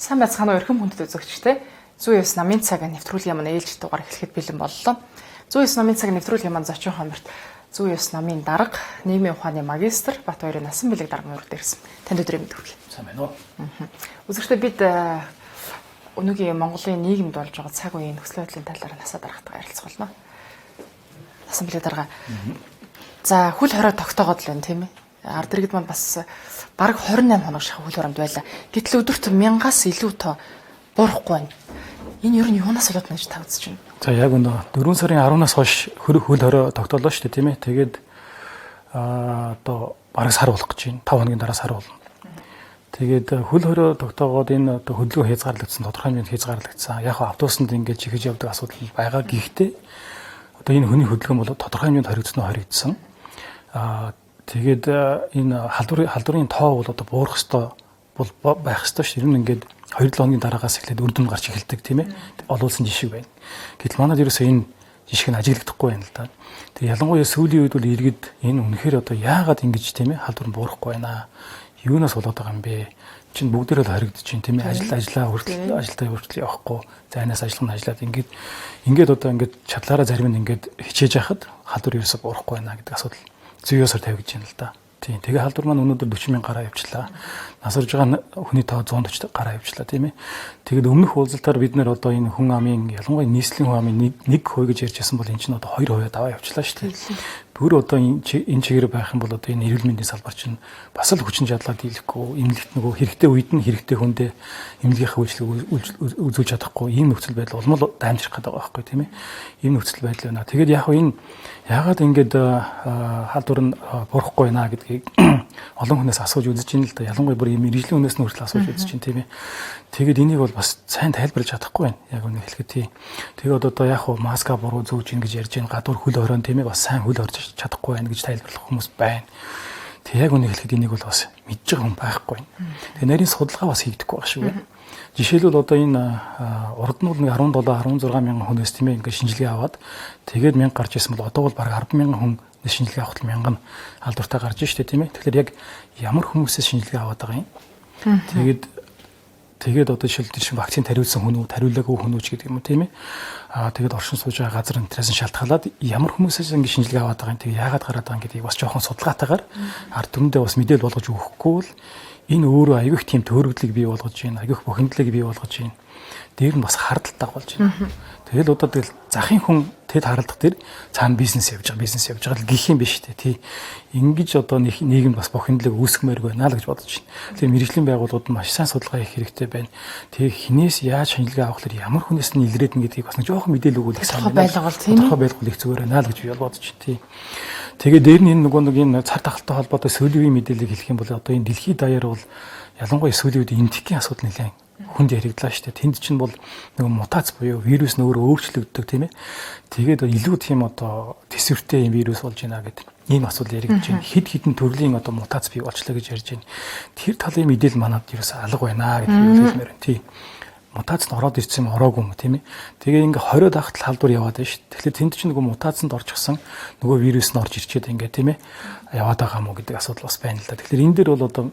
Сайн байцгаана уу эрхэм хүндэт үзэгчтэй. 109 намын цаг нэвтрүүлгийн маань ээлж дугаар эхлэхэд бэлэн боллоо. 109 намын цаг нэвтрүүлгийн маань зочин хоморт 109 намын дарга, нийгмийн ухааны магистр Батбаярын насан билег дарганы урд ирсэн. Танд өдрийн мэнд хүргэе. Сайн байна уу? Үзэгчдээ бид өнөөгийн Монголын нийгэмд болж байгаа цаг үеийн нөхцөл байдлын талаар насаа даргатайгаа ярилцах болно. Насан билег дарга. За хөл хорой тогтоогод л байна тийм ээ. Ард иргэд маань бас бараг 28 хоног шахах хөл хоромд байлаа. Гэтэл өдөрт 1000-аас илүү тоо буурахгүй байна. Энэ ер нь юунаас болоод нэж та үзэж байна? За яг өнөө 4 сарын 10-наас хойш хөл хорой тогтоолоо шүү дээ тийм ээ. Тэгээд одоо бараг сар болох гэж байна. 5 хоногийн дараа сар болно. Тэгээд хөл хорой тогтоогоод энэ одоо хөдөлгөөн хязгаарлагдсан, тодорхой хэмжээнд хязгаарлагдсан. Яг автобусанд ингэж чихэж явдаг асуудал байгаа. Гэхдээ одоо энэ хүний хөдөлгөөн бол тодорхой хэмжээнд хоригдсон. Тэгээд энэ халдварын тоо бол одоо буурах ёстой бол байх ёстой шүү. Ер нь ингээд 2-7 хоногийн дараагаас эхлээд үр дүн гарч эхэлдэг тийм ээ. Олуулсан жишг байна. Гэтэл манайд ерөөсөө энэ жишг нь ажиглагдахгүй байна л да. Тэгээд ялангуяа сүүлийн үед бол иргэд энэ үнэхээр одоо яагаад ингэж тийм ээ халдвар нь буурахгүй байна. Юунаас болоод байгаа юм бэ? Чин бүгдээрээ л хоригдож чинь тийм ээ. Ажиллаа хүртэл ажилдаа хүртэл явахгүй. Зайнаас ажиллах нь ажиллаад ингээд одоо ингээд чадлаараа зарим нь ингээд хичээж яхад халдвар ерөөсөө буурахгүй байна гэдэг асуудал зүйосоор тавигдж байна л да. Тийм. Тэгээ халдвар маань өнөөдөр 40,000 гараа явчлаа. Насарж байгаа хүний тоо 140 гараа явчлаа тийм ээ. Тэгээд өмнөх уулзалтаар бид нэр одоо энэ хүн амын ялангуяа нийслэлийн хүн амын 1% гэж ярьжсэн бол энэ чинь одоо 2% даваа явчлаа шүү дээ. Бүр одоо энэ чигээр байх юм бол одоо энэ эрүүл мэндийн салбар чинь бас л хүчин чадлаа дийлэхгүй, эмнэлэгт нөгөө хэрэгтэй үед нь хэрэгтэй хүндээ эмнэлгийнхаа үйлчлэг үзүүлж чадахгүй ийм нөхцөл байдал улмал даймжрах гэдэг байгаа байхгүй тийм ээ. Ийм нөхцөл байдал байна. Тэгээд яг энэ яагаад ингэж халдвар нь буурахгүй байна гэдгийг олон хүнээс асууж үзэж ин л да. Ялангуяа бүр мэрэгжлийн хүнээс нь хүртэл асууж үзэж ин тийм ээ. Тэгээд энийг бол бас сайн тайлбарлаж чадахгүй байна. Яг үнэ хэлэхэд тийм. Тэгээд одоо яг хуу маска буруу зөөж ингэж ярьж ин гадуур хөл хорон тийм ээ бас сайн хөл хорж чадахгүй байна гэж тайлбарлах хүмүүс байна. Тэг яг үнэ хэлэхэд энийг бол бас мэдж байгаа хүн байхгүй байна. Тэгээ нарийн судалгаа бас хийгдэхгүй байх шүү. Жишээлбэл одоо энэ урд нь бол 17-16 мянган хүнээс тийм ээ ингээд шинжилгээ аваад тэгээд 1000 гарч ирсэн бол одоо бол бараг 100000 хүн шинжилгээ авахт 1000 халдвартай гарч штэ тийм ээ. Тэгэхээр яг ямар хүмүүсээс шинжилгээ аваад байгаа юм. Тэгээд одоо жишээлбэл вакцины тариулсан хүн үү, тариулаагүй хүн үү гэдэг юм уу тийм ээ. Тэгээд оршин сууж байгаа газар энэтрээс шалтгаалаад ямар хүмүүсээс ингэ шинжилгээ аваад байгаа юм. Тэгээд яагаад гараад байгаа юм гэдгийг бас жоохон судалгаатайгаар ард түмэндээ бас мэдээлэл болгож өгөхгүй л энэ өөрөө аягүй их тийм төөрөгдлийг бий болгож байна. Аягүй их бохиндлыг бий болгож байна. Дээр нь бас хардталтай болж байна. Тэгэл одоо тэгэл захын хүн тэд харалдах дээр цаана бизнес явж байгаа л гэх юм биш үү тий. Ингиж одоо нийгэм бас бохиндлыг үүсгэмээр байна л гэж бодож байна. Тэгээ мэрэгжлийн байгууллагууд маш сайн судалгаа хийх хэрэгтэй байна. Тэгээ хинээс яаж шинжилгээ авах вэ? Ямар хүнээс нь илрээд нь гэдгийг бас нэг жоохон мэдээлэл өгөх сайн байна. Тодорхой байлгал их зүгээр байна л гэж би бодож байна тий. Тэгээ дээр нь энэ нэг цар тахалтай холбоотой сүүлийн үеийн мэдээллийг хэлэх юм бол одоо энэ дэлхийд даяар бол ялангуяа сүүлийн үед энтхийн асуудал нэлээд хүнд яригдлаа шүү дээ. Тэнд чинь бол нэг мутац буюу вирус нь өөрөө өөрчлөгддөг тийм ээ. Тэгээд илүү тийм одоо төсвөртэй юм вирус болж байна гэдэг ийм асуудал яригдж байна. Хэд хэдэн төрлийн одоо мутац бий болчлаа гэж ярьж байна. Тэр талын мэдээлэл манад ерөөсөө алга байна гэдэг юу хэлмээр байна. Тийм. Мутацд ороод ирсэн юм ороогүй юм тийм ээ. Тэгээ ингээ 20 дахт халдвар яваад байна шүү. Тэгэхээр тэнд чинь нөгөө мутацанд орчихсан нөгөө вирус нь орж ирчээд ингээ тийм ээ яваад байгаа мó гэдэг асуудал бас байна л да. Тэгэхээр энэ дээр бол одоо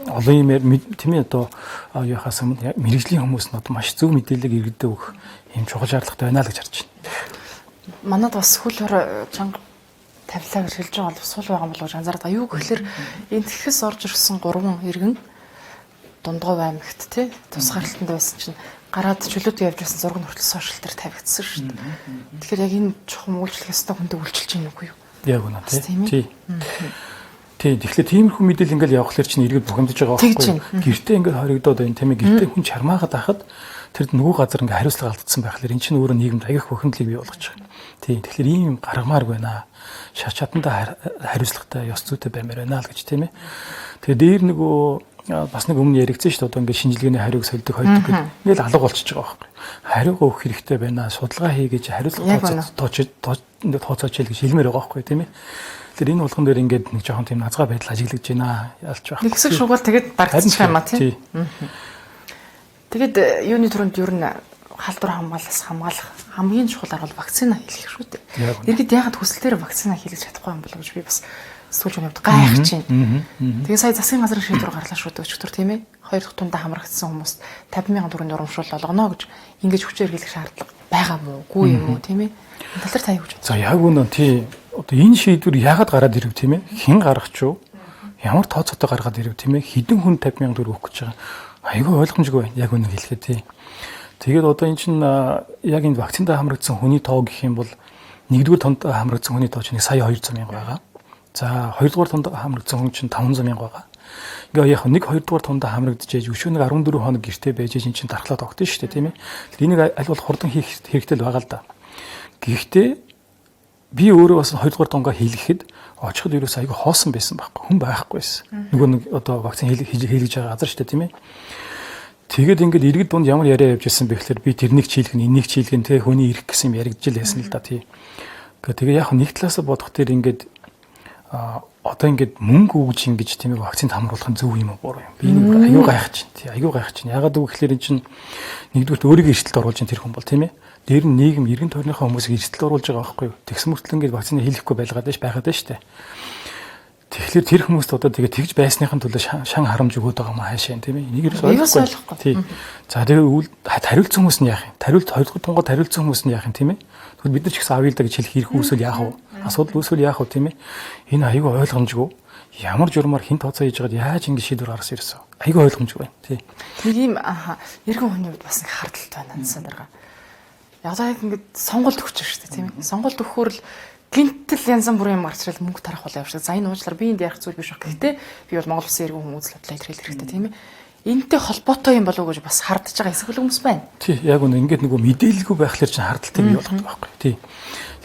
олон юм тийм ээ одоо яахаас өмнө мэрэгжлийн хүмүүс нь одоо маш зөв мэдээлэл иргэдэд өгөх юм чухал шаардлагатай байна л гэж харж байна. Манад бас хөл хорой чанга тавилаа гэж хэлж байгаа бол сул байгаа болов уу анзаардаг. Юу гэхээр энэ тэгэхээс орж ирсэн 3 иргэн Дундгов аймагт тий тусгаарлалтанд байсан чинь гараад чөлөөт явж байсан зураг нь хүртэл сошиал дээр тавигдсан шүү дээ. Тэгэхээр яг энэ чухам үйлчлэх ёстой хүндээ үйлчилж байна уу юу? Яг үнэ тий. Тий. Тэгэхээр тиймэрхүү мэдээлэл ингээл явахлаар чинь иргэд бухимдаж байгаа байхгүй. Гэртээ ингээл хоригдоод байна тийм ээ. Гэртээ хүн чармаагаад байхад тэр нөгөө газар ингээ хариуцлага алдсан байхлаар эн чинь өөрөө нийгэмд аягах бухимдлыг бий болгож байгаа. Тий. Тэгэхээр ийм гаргамаар байна. Шар чадандаа хариуцлагатай ёс зүйтэй баймаар байна л гэж тийм ээ. Тэгээ дээр нөгөө бас нэг өмнө яригдсан шүү дээ. Одоо ингээд шинжилгээний хариуг сольдог гэдэг. Ингээл алга болчихж байгаа байхгүй. Хариуг өгөх хэрэгтэй байна. Судалгаа хий гэж хариуцлага тооцооч гэж хэлмээр байгаа байхгүй тийм ээ. Тэгэхээр энэ болгон дээр ингээд нэг жоохон тийм назгаа байдал ажиглагдж байна. Ялч байх. Нэг хэсэг шугал тэгээд барагдчих юм а тийм. Тэгээд юуны төрөнд ер нь халдвар хамгаалах хамгийн чухал арга бол вакцина хийх шүү дээ. Иргэд яагаад хүсэлтээр вакцина хийлгэж чадахгүй юм болов гэж би бас сүүлж өнөд гайх чинь. Тэгээ сая засгийн газрын шийдвэр гарлаа шүү дээ өчтөр тийм ээ. Хоёр дахь тундаа хамрагдсан хүмүүст 50,000 төгрөгийн урамшуул болгоно гэж ингэж хүчээр хэлэх шаардлага байгаа мó үгүй юм уу тийм ээ. Энэ тал дээр та юу гэж бодож За яг үнэн тий. Одоо энэ шийдвэр яагаад гараад ирв тийм ээ? Хэн гаргах ч юу? Ямар тооцоотой гаргаад ирв тийм ээ? Хэдэн хүн 50,000 төгрөг өгөх гэж байгаа. Айгүй ойлгомжгүй байна. Яг үнэн хэлэхэд тий. Тэгээд одоо эн чинь яг энэ вакциндаа хамрагдсан хүний тоо гэх юм бол нэгдүгээр тунд хамрагдсан хүний тоо чинь сая 200,000 байгаа. За хоёрдугаар тунд хамрагдсан хүн чинь 500,000 байгаа. Ингээ яг нэг хоёрдугаар тундаа хамрагдчихэж өшөө нэг 14 хоног гэртээ байж эн чинь дархлаад огтсон шүү дээ тийм ээ. Энийг аль бол хурдан хийх хэрэгтэй л байгаа л да. Гэхдээ би өөрөө бас хоёрдугаар тунгаа хийлгэхэд очиход ерөөс айгүй хоосон байсан байхгүй. Хүн байхгүйсэн. Нөгөө нэг одоо вакцин хийлгэж байгаа газар шүү дээ тийм ээ. Тэгээд ингээд иргэд дунд ямар яриа явж ирсэн бэ гэхээр би тэрнийг чийлгэн энийг чийлгэн тэ хүний ирэх гэсэн юм яригдж байсан л да тий. Тэгээ яг нэг талаас бодох дээр ингээд одоо ингээд мөнгө өгж ингэж тийм ээ вакцинд хамруулах нь зөв юм уу буруу юм. Би нэг аюу гайх чинь тий аюу гайх чинь. Ягаад үг гэхээр эн чинь нэгдүгээр өөрийгөө эрсдэлд оруулж ин тэр хүн бол тийм ээ. Дээр нь нийгэм иргэн тойрныхоо хүмүүсийг эрсдэлд оруулж байгаа байхгүй юу. Тэгс мөртлөө ингээд вакцины хийлгэхгүй байгаад шүү дээ. Тэгэхээр тэр хүмүүст одоо тэгээ тэгж байсныхын төлөө шан харамж өгöd байгаа юм хаашаа тийм ээ. Энийг ойлгохгүй. Тий. За тэгээ тариулсан хүмүүс нь яах юм? Хоёрдугаар тунгад тариулсан хүмүүс нь яах юм тийм ээ. Тэгвэл бид нар ч гэсэн авъя л да гэж хэлэх хэрэг үүсвэл яах вэ? Асуудал үүсвэл яах вэ тийм ээ. Энэ аюу ойлгомжгүй. Ямар журмаар хэн тооцоо хийж байгаад яаж ингэ шийдвэр гаргасан ирсэн. Аюу ойлгомжгүй байна. Тий. Нэг ийм иргэн хүний хувьд бас нэг хардталт байна надад дарга. Яг ингээд сонголт өгч шүү дээ тийм ээ. Сонголт өгөхөөр л гинтэл янз бүрийн юм гарчрал мөнгө тарах болоо явшаа. За энэ уучлаар би энд ярих зүйл биш баг. Гэхдээ би бол Монгол Улсын иргэн хүмүүс л бодлоо илэрхийлэх хэрэгтэй тийм ээ. Энтэй холбоотой юм болов уу гэж бас хардж байгаа эсвэл хүмүүс байна. Тий, яг үнэ ингээд нөгөө мэдээлэлгүй байхлаар чинь хардталтай бий болгох байхгүй. Тий.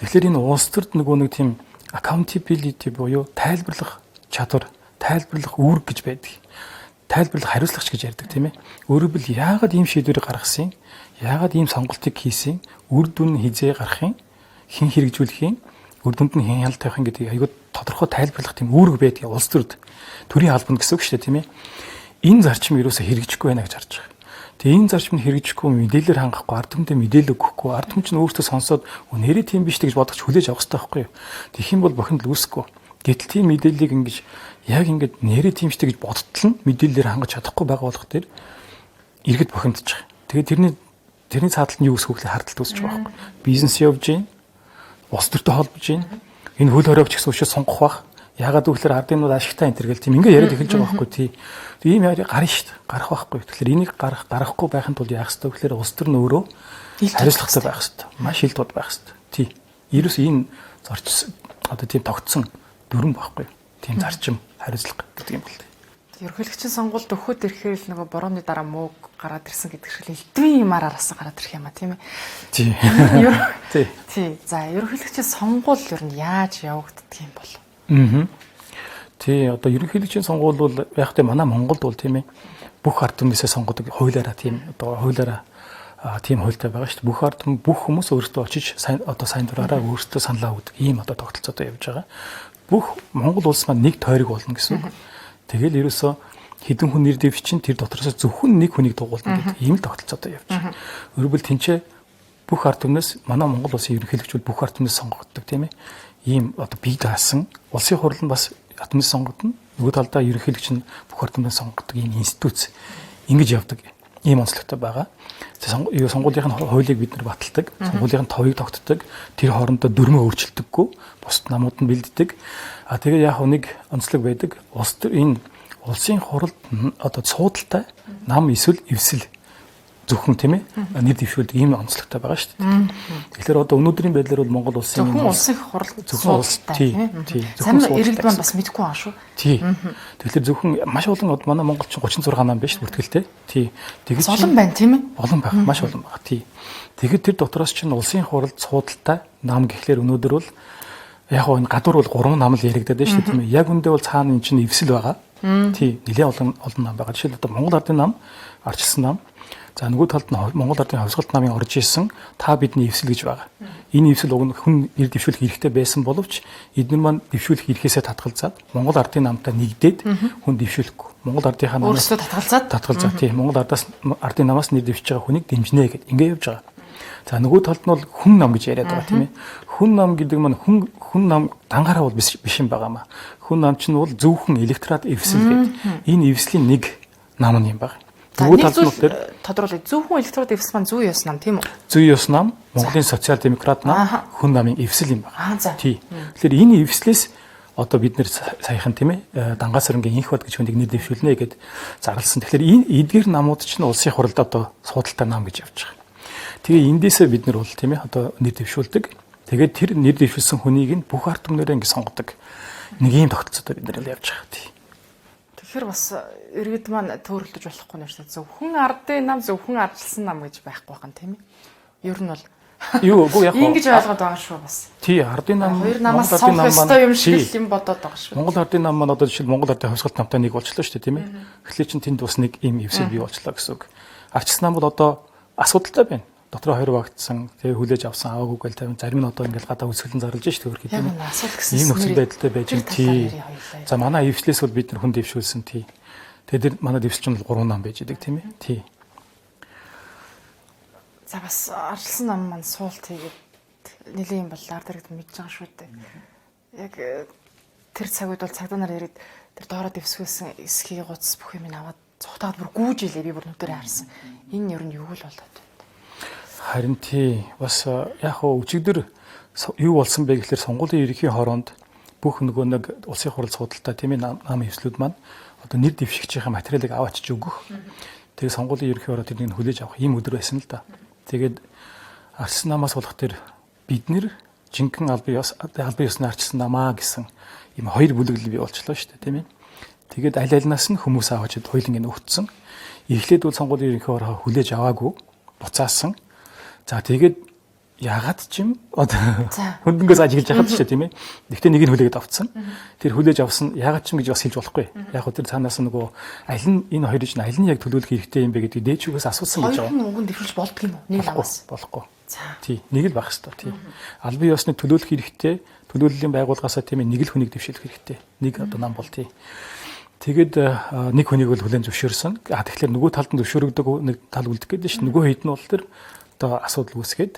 Тэгэхээр энэ улс төрд нөгөө нэг тийм accountability буюу тайлбарлах чадвар, тайлбарлах үүрэг гэж байдаг. Тайлбарлах хариуцлагч гэж ярьдаг тийм ээ. Өөрөөр хэлбэл яагаад ийм шийдвэрийг гаргасан, яагаад ийм сонголтыг хийсэн, үр дүн хизээ гарахын, хэн хэрэгжүүлэхийн, үр дүнд нь хэн хяналт тавих юм гэдэг айгүй тодорхой тайлбарлах тийм үүрэг байдаг улс төрд төрийн албанд гэсэн үг шүү дээ тийм ээ. Энэ зарчим юусоо хэрэгжихгүй байна гэж харж байгаа. Тэгээ энэ зарчим нь хэрэгжихгүй мэдээлэлээр хангахгүй ард түмэнд мэдээлэл өгөхгүй ард түмэн ч өөртөө сонсоод нэрээ тийм биш гэж бодож хүлээж авах хэрэгтэй байхгүй юу. Тэгэх юм бол бохинд л үүсэхгүй. Гэтэл тийм мэдээллийг ингэж яг ингэж нэрээ тийм штэ гэж бодтол нь мэдээлэлээр хангаж чадахгүй байгаа болох дээр иргэд бохиндж байгаа. Тэгээ тэрний цааталт нь юу үүсэх вэ гэхээр хардталт үүсэж байгаа байхгүй. Бизнес явж гин улс төртэй холбож гин энэ хөл хориовч гэсэн учраас сонгох бах. Ягаад гэвэл ардын нууд ашигтай энэ төр гэл тийм ингээ яриад эхэлж байгаа байхгүй тий. Тийм яри гарна шүү дээ. Гарах байхгүй. Тэгэхээр энийг гарахгүй байхын тулд яах ёстой гэхээр улс төр нь өөрөө хариуцлагатай байх ёстой. Маш ил тод байх ёстой. Тий. Ерөөс энэ зорчсон одоо тийм тогтсон дүрэн байхгүй. Тийм зарчим хариуцлага гэдэг юм бол. Ерөнхийлөгчийн сонгуульд өгөхөд ирэхээр л нөгөө борооны дараа мууг гараад ирсэн гэдэг шиг элдвийн юмар араас гараад ирэх юм а тийм ээ. Тий. Тий. За ерөнхийлөгчийн сонгуул ер нь яаж явагддаг юм бол? Тий, одоо ерөнхийлөгчийн сонгуул бол яг тэ манай Монголд бол тийм ээ бүх ард түмнээсээ сонгодог хуулиараа тийм одоо хуулиараа тийм хуультай байгаа шүү дээ. Бүх ард түмэн бүх хүмүүс өөрсдөө очиж сайн дураараа өөрсдөө саналаа өгдөг ийм одоо тогтолцоотой явж байгаа. Бүх Монгол улс маань нэг тойрог болно гэсэн үг. Тэгэл ерөөсөө хэдэн хүн нэр дэвш чинь тэр дотроос зөвхөн нэг хүнийг дугуулна гэдэг ийм л тогтолцоотой явж байгаа. Өөрөөр тэнцээ бүх ард түмнээс манай Монгол улсын ерөнхийлөгч бол бүх ард түмнээс сонгогддог тийм ээ. Ийм одоо бие даасан улсын хурал нь бас ард түмнээс сонгогдно. Нөгөө талдаа ерөнхийлөгч нь бүх ард түмнээс сонгогддог ийм институт ингэж явдаг. Ийм онцлогтой байгаа. Сонгуулийн хуулийг бид нар баталдаг. Сонгуулийн товыг тогтдог. Тэр хоорондоо дүрмээ өөрчилдөггүй. Бусад намууд нь бэлддэг. Тэгээ яг нэг онцлог байдаг. Энэ улсын хуралд одоо суудалтай нам эсвэл эвсэл зөвхөн тийм ээ нэр дэвшүүлдэг ийм онцлогтой байгаа шүү дээ. Тэгэхээр одоо өнөөдрийн байдлаар бол Монгол улсын зөвхөн улсын хурал суудалтай тийм. Сайн иргэд маань бас мэдэхгүй байгаа шүү. Тий. Тэгэхээр зөвхөн маш олон манай монголчин 36 нам байна шүү бүртгэлтэй. Тий. Тэгээд олон байна тийм ээ. Олон байх. Маш олон байгаа. Тий. Тэгээд тэр дотроос чинь улсын хуралд суудалтай нам гэхлээр өнөөдөр бол яг энэ гадуур бол 3 нам л яригдаад байна шүү тийм ээ. Яг үндэ бол цаана эн чинь эвсэл байгаа. Тий. Нэлээд олон нам байгаа. Жишээл одоо Монгол ардын нам, арчилсан нам. За нөгөө талд нь Монгол ардын хувьсгалт намын орж исэн та бидний эвсэл гэж байгаа. Энэ эвсэл хүн нэр дэвшүүлэх хэрэгтэй байсан боловч эдгээр маань дэвшүүлэх эрхээсээ татгалзаад Монгол ардын намтай нэгдээд хүн дэвшүүлэхгүй. Монгол ардынхаа намаас өөрсдөө татгалзаад тийм Монгол ардын намаас нэр дэвшиж байгаа хүнийг дэмжнэ гэд ингэ явж байгаа. За нөгөө талд нь бол хүн нам гэж яриад байгаа тийм ээ. Хүн нам гэдэг маань хүн нам дангаараа бол биш юм байгаамаа. Хүн нам чинь бол зөвхөн электрод эвсэл гэдэг. Энэ эвслийн нэг нам юм байна. Нөгөө талд нь бол тодруулъя. Зөвхөн электрод эвс маань зүй ёс нам тийм үү? Зүй ёс нам, Монголын социал-демократ нам, хүн намын эвсэл юм байна. Тий. Тэгэхээр энэ эвслээс одоо бид нэр саяхан тийм ээ Дангасрынгийн инх бод гэж хүнийг нэр дэвшүүлнэ гэд зарласан. Тэгэхээр энэ эдгээр намууд чинь улсын хурлд одоо суудалтай нам гэж явж байгаа. Тэгээ эндээсээ бид нар бол тийм ээ одоо нэр дэвшүүлдэг. Тэгээд тэр нэр дэвшүүлсэн хүнийг нь бүх ард түмнэрээ ингэ сонгодог. Нэг юм тогтцоотой бид нар явж байгаа. Тий. Тэгэхээр бас иргэд маань төөрөлдөж болохгүй нэрсээ зөвхөн ардын нам, зөвхөн ардчилсан нам гэж байхгүй байгаа юм тийм ээ. Ер нь бол юу үгүй яг ингэж ойлгоод байгаа шүү бас. Тий, ардын нам хоёр намаас сонгох ёстой юм шиг юм бодоод байгаа шүү. Монгол ардын нам маань одоо жишээл Монгол ардын хувьсгалт намтай нэг болчлоо шүү дээ, тийм ээ. Тэгэхээр чинь тэнд бас нэг юм эвсэл бий болчлоо гэсэн үг. Ардчилсан нам бол одоо асуудалтай байна. Дотроо хоёр багтсан, тэгээ хүлээж авсан аваагүй гэл тавин зарим нь одоо ингээл гадаа үсгэлэн зарлж шүү дээ хөрхий тийм ээ. Ийм нөхцөл байдалтай байж юм тий. За манай эвслээс бол бид нар хүн дэвшүүлсэн тий. Тэгээд манай дэвсэлч нь 3 нам байж идэг тийм ээ. Тий. За бас ардчилсан нам маань суулт хийгээд нэлийн юм бол ард иргэд мэдж байгаа шүү дээ. Яг тэр цаг үед бол цагдаа нар ирээд тэр доороо дэвсгүүлсэн эсхийг гуцс бүх юм аваад цухтаад бүр гүүж илээ би бүр нүдэрээ харсан. Энэ ер нь юу л болоод байна. Харин тий бас яг хөө өчигдөр юу болсон бэ гэхэлэр сонгуулийн ерөнхий хороонд бүх нөгөө нэг улсын хурал судалтай тийм ээ нам эвслүүд маань одоо нэр дэвшигчийн материалыг аваачиж өгөх. Тэгээ сонгуулийн ерөнхий хороо тэднийг хүлээж авах ийм өдөр байсан л да. Тэгээд ардчилсан намаас болох тэр бид нэр жинхэнэ албан ёсны ардчилсан намаа гэсэн ийм хоёр бүлэглэл бий болчлоо шүү дээ тийм ээ. Тэгээд аль альнаас нь хүмүүс аваад хоёуланг нь өгцсөн. Эхлээд бол сонгуулийн ерөнхий хороо хүлээж аваагүй буцаасан. За тэгээд яагаад ч юм одоо хөндөнгөөс ажиглаж яхад ч тийм ээ. Гэхдээ нэг нь хүлээгээд авцсан. Тэр хүлээж авсан яагаад ч юм гэж бас хэлж болохгүй. Яг хөө тэр цаанаас нөгөө аль нь энэ хоёрыг чинь аль нь яг төлөвлөх хэрэгтэй юм бэ гэдэг дээчүүгээс асуусан гэж байгаа. Хоёр хүн уган дэвшүүлж болдго юм уу? Нэг намаас. Болохгүй. Тий, нэг л байх хэрэгтэй тий. Албан ёсны төлөвлөх хэрэгтэй. Төлөвлөлийн байгууллагаасаа тийм ээ нэг л хүнийг дэвшүүлэх хэрэгтэй. Нэг одоо нам бол тий. Тэгээд нэг хүнийг бол хүлээн зөвшөөрсөн. Тэгэхээр нөгөө талд нь зөвшөөрөгдөг нэг тал үлдэх гэдэг чинь нөгөө хэд нь бол тэр одоо асуудал үүсгээд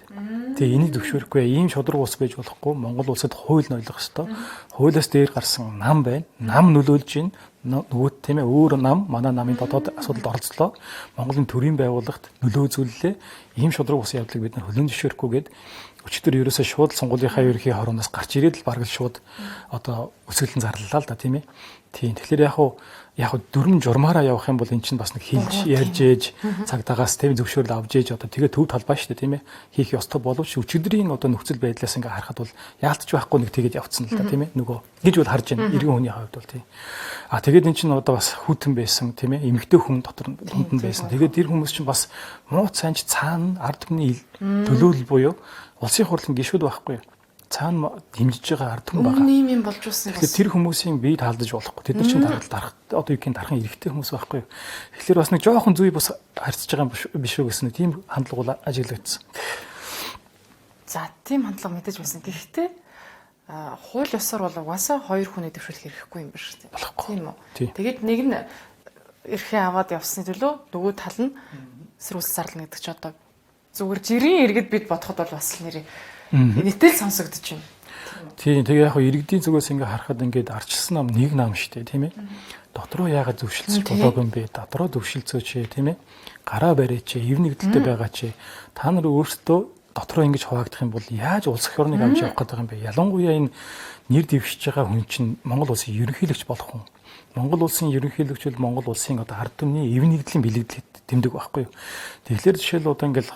тэгээ энийг зөвшөөрөхгүй ийм шудраг ус байж болохгүй Монгол улсад хууль нь ойлгох ёстой. Хуулиас дээр гарсан нам байна. Нам нөлөөлж ийн нөгөө тийм ээ өөр нам манай намын дотоод асуудалд оролцлоо. Монголын төрийн байгууллагт нөлөө үзүүллээ. Ийм шудраг усын явдлыг бид нар хүлээн зөвшөөрөхгүйгээд өчигдөр ерөөсөө шууд сонгуулийнхаа ерөнхий хорооноос гарч ирээд л бараг л шууд одоо өсгөлэн зарлалаа л да тийм ээ. Тийм. Тэгэхээр яг дүрм журмаараа явах юм бол эн чинь бас нэг хэлж ярьж ээж цагдаагаас тийм зөвшөөрөл авж ээж одоо тэгээ төв талбай шүү дээ тийм ээ. Хийх ёстой боловч өчигдрийн одоо нөхцөл байдлаас ингээ харахад бол яалтч байхгүй нэг тэгээд явцсан л да тийм ээ. Нөгөө гэж бол харж байна. Иргэн хүний хувьд бол тийм. Тэгээд эн чинь одоо бас хүйтэн байсан тийм ээ. Эмэгтэй хүн дотор хүндэн байсан. Тэгээд тэр хүмүүс чинь бас муу цаанч цаана ард түмний төлөөлөл буюу улсын хурлын гишүүд байхгүй юу? Цаана дэмжиж байгаа ард түмэн байгаа. Ийм юм болж үсэн. Тэгэхээр тэр хүмүүсийн бие таалдаж болохгүй. Тэд нар чинь дарах одоо юу гэх юм дархан эрэгтэй хүмүүс байхгүй юу. Тэгэхээр бас нэг жоохон зүй бас харьцаж байгаа юм биш үү гэсэн тийм хандлага бол ажиглагдсан. За тийм хандлага мэдээж байсан. Гэхдээ хууль ёсоор бол угаасаа хоёр хүнийг дэвшүүлэх хэрэггүй юм биш үү? Тийм үү. Тэгээд нэг нь эрхээ аваад явсны төлөө нөгөө тал нь сэрүүлс зарлана гэдэг чи одоо зүгээр жирийн иргэд бид бодоход бол бас нэр нийтэл сонсогдож байна. Тийм тэгээ яг иргэдийн зүгээс ингээ харахад ингээд ардчилсан нам нэг нам шүү дээ тийм ээ. Дотроо яагаад зөвшөлдсөж болоогүй юм бэ? Дотроо зөвшөлдсөөч тийм ээ. Гараа барьяач, эв нэгдэлтэй байгаач. Та нар өөрсдөө дотроо ингэж хуваагдах юм бол яаж улс эх орныг авч явах гэдэг юм бэ? Ялангуяа энэ нэр дэвшиж байгаа хүн чинь Монгол улсын ерөнхийлөгч болох хүн. Монгол улсын ерөнхийлөгч бол Монгол улсын одоо ард түмний эв нэгдлийн бэлэгдэл тэмдэг байхгүй юу? Тэгэхээр жишээл одоо ингээл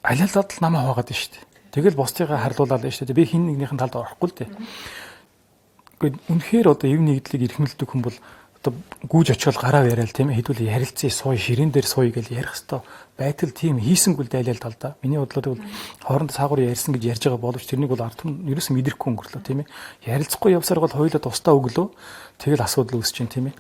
алиалаад л намаа хаваагаад байна шүү дээ. Тэгэл бусдыгаа харлуулаад байна шүү дээ. Би хин нэгнийхэн талд орохгүй л дээ. Гэхдээ үнэхээр одоо эв нэгдлийг эрхэмлдэг хүн бол одоо гүүж очиод гараа яриад тийм ээ хэдүүл ярилцъя сууя ширээн дээр сууя гэж ярих хэвээр байтал тийм хийсэнгүйл дайлал тал да. Миний бодлоор бол хооронд саагуур ярьсан гэж ярьж байгаа боловч тэрнийг бол ард түмэн ерөөсөн мэдрэхгүй өнгөрлөө тийм ээ. Ярилцахгүй явсаар бол хоёулаа тусдаа өглөө тэгэл асуудал үүсэж чинь тийм ээ.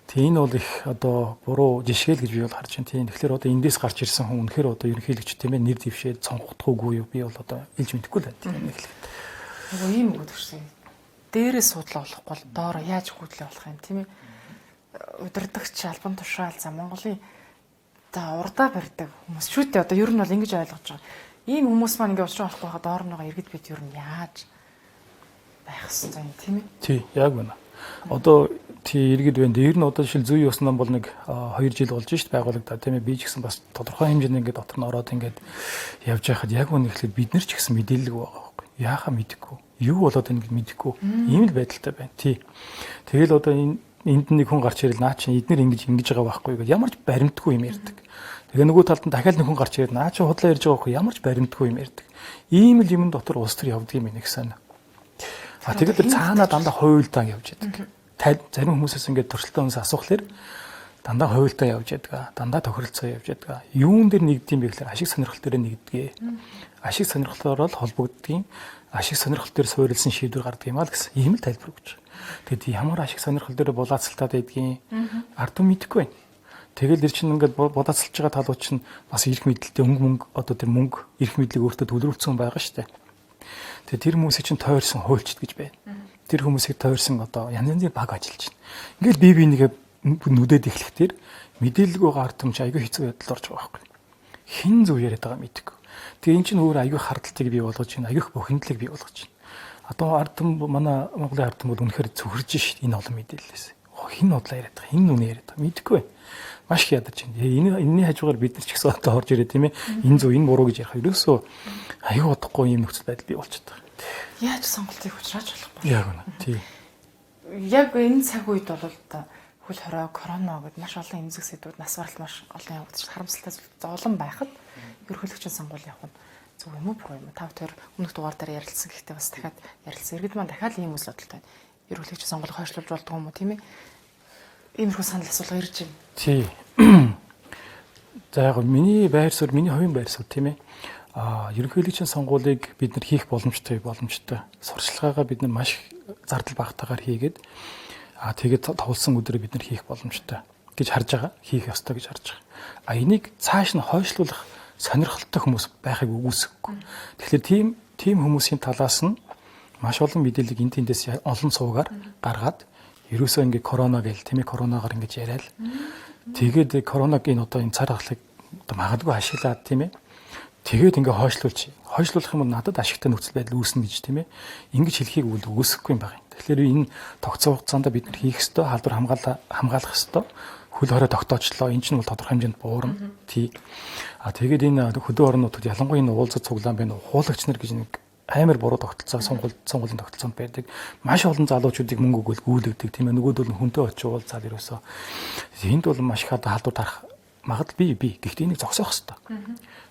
Тэгээ энэ бол их одоо буруу жишээл гэж би бол харж байна тийм. Тэгэхээр одоо эндээс гарч ирсэн хүн үнэхээр одоо ерөнхийлөгч тийм ээ нэр дэвшээд сонгохдаггүй юу би бол одоо илж мэдэхгүй л байна тийм нэг л. Нөгөө ийм үг гэсэн. Дээрээс судлаа болохгүй бол доороо яаж хөдлөө болох юм тийм ээ. Удирдагч албан тушаал за Монголын одоо урдаа барьдаг хүмүүс шүү дээ. Одоо ер нь бол ингэж ойлгож байгаа. Ийм хүмүүс маань ингээ уучрах болохгүй хаа доор нэгээ иргэд бид ер нь яаж байх хэвээр юм тийм ээ. Тий, яг үнэ. Одоо тий иргэд байна. Дээр нь одоо жишээл зүй ёсноо бол нэг 2 жил болж шít байгуулагдаа тийм ээ. Би ч гэсэн бас тодорхой хэмжээнд ингээд дотор нь ороод ингээд явж байхад яг үнэ ихлээр бид нар ч гэсэн мэдээлэл байгаа байхгүй. Яахаа мэдэхгүй. Юу болоод байгааг мэдэхгүй. Ийм л байдалтай байна. Тий. Тэгэл одоо энд нэг хүн гарч ирэл наа чи эднэр ингэж байгаа байхгүй гэж ямар ч баримтгүй юм ярьдаг. Тэгээ нөгөө талд нь дахиад нэг хүн гарч ирээд наа чи худлаа ярьж байгаа байхгүй ямар ч баримтгүй юм ярьдаг. Ийм л юм дотор улс төр явдаг юм нэг сайн. А тэгээд тэр цаанаа дандаа хуйлдаан явж яадаг. Зарим хүмүүсээс ингээд төрөлтөө хүмүүс асуухлаар дандаа хуйлдаан явж яадаг. Дандаа тохиролцоо явж яадаг. Юун дээр нэгдэм бэ гэхээр ашиг сонирхол дээр нэгдгээ. Ашиг сонирхлоор л холбогддгийн ашиг сонирхол дээр суурилсан шийдвэр гардаг юм аа л гэсэн ийм л тайлбар өгч. Тэгэд ямар ашиг сонирхол дээр булаацалтаад байдгийг ард түмэн мэдэхгүй байна. Тэгэл ир чинь ингээд булаацалж байгаа талууд чинь бас эрх мэдэлтэй мөнгө одоо тэр мөнгө эрх мэдлийг өөртөө төлөвлөсөн байгаа шүү дээ. Тэгээ тэр хүмүүсийг чинь тойрсон хуульчд гэж байна. Тэр хүмүүсийг тойрсон одоо янз янзын баг ажиллаж байна. Ингээл бие бинийгээ нүдэд эхлэхтэр мэдээлэл байгаа ард түмэн айгүй хэцүү байдалд орж байгаа байхгүй. Хин зөв яриад байгаа мэдэхгүй. Тэгээ эн чинь өөр айгүй хардталтыг бий болгож байна. Айгүй бохиндлыг бий болгож байна. Одоо ард түмэн манай Монголын ард түмэн бол үнэхээр цөхөрж шít энэ олон мэдээллээс. Хин бодлоо яриад байгаа. Хин үнэ яриад байгаа. Мэдэхгүй байна. Маш их ядарч байна. Энэний хажуугаар бид нар ч гэсэн одоо орж ирээ тийм ээ. Энэ зөв энэ буруу гэж ярих. Ерөөсөө аюу бодохгүй юм нөхцөл байдал бий болчиход байгаа. Яаж сонголтыг хүчраач болохгүй. Яг үнэ. Тий. Яг энэ цаг үед бол та хөл хорой, корона гэдээ маш олон эмзэг сэдвүүд нас баралт маш олон явагдаж харамсалтай зовлон байхад ерөнхийлөгчийн сонгуул явах нь зөв юм уу буруу юм уу? Та хоёр өмнөх дугаар дээр ярилцсан гэхдээ бас дахиад ярилцсан. Иргэд маань дахиад ийм үйл бодолтой байна. Ерөнхийлөгчийн сонгуулийг хойшлуулж болдгоо юм уу тийм ээ? Иймэрхүү санал асуулга ирж байна. Тий. За яг миний байр суурь, миний хувийн байр суурь тийм ээ. Ерөнхийлөгчийн сонгуулийг бид нар хийх боломжтой. Сурчлагаагаа бид нар маш зардал багтаагаар хийгээд тэгээд товлсон өдрөө бид нар хийх боломжтой гэж харж байгаа. Хийх ёстой гэж харж байгаа. Энийг цааш нь хойшлуулах сонирхолтой хүмүүс байхыг үгүйсэхгүй. Тэгэхээр тийм хүмүүсийн талаас нь маш олон мэдээллийг энд тэндээс олон суугаар гаргаад ерөөсөө ингээ корона гээл тийм ээ коронагаар ингэж яриад тэгээд коронаг энэ одоо энэ цар тахлыг одоо магадгүй ашиглаад тийм ээ тэгээд ингээ хойшлуулах юм бол надад ашигтай нөхцөл байдал үүснэ гэж тийм ээ ингэж хэлхийг үгүйсэхгүй юм байна. Тэгэхээр энэ тогтцоо хугацаанд бид нар хийх ёстой халдвар хамгаалах ёстой хөл хорой тогтоочлоо. Энэ чинь бол тодорхой хэмжээнд буурна. Тий. Тэгээд энэ хөдөө орнуудад ялангуяа энэ уулзах цуглаан байна. Хуулагч нар гэж нэг амар буруу тогтолцоо сонгуулийн тогтолцоонд байдаг. Маш олон залуучуудыг мөнгө өгөөл гүйлгдэг тийм ээ. Нөгөөдөл нь хүнтэй очиж уулзаад ерөөсөө энд бол маш их халдвар тарах магадлал бий. Гэхдээ энийг зогсоох хэрэгтэй.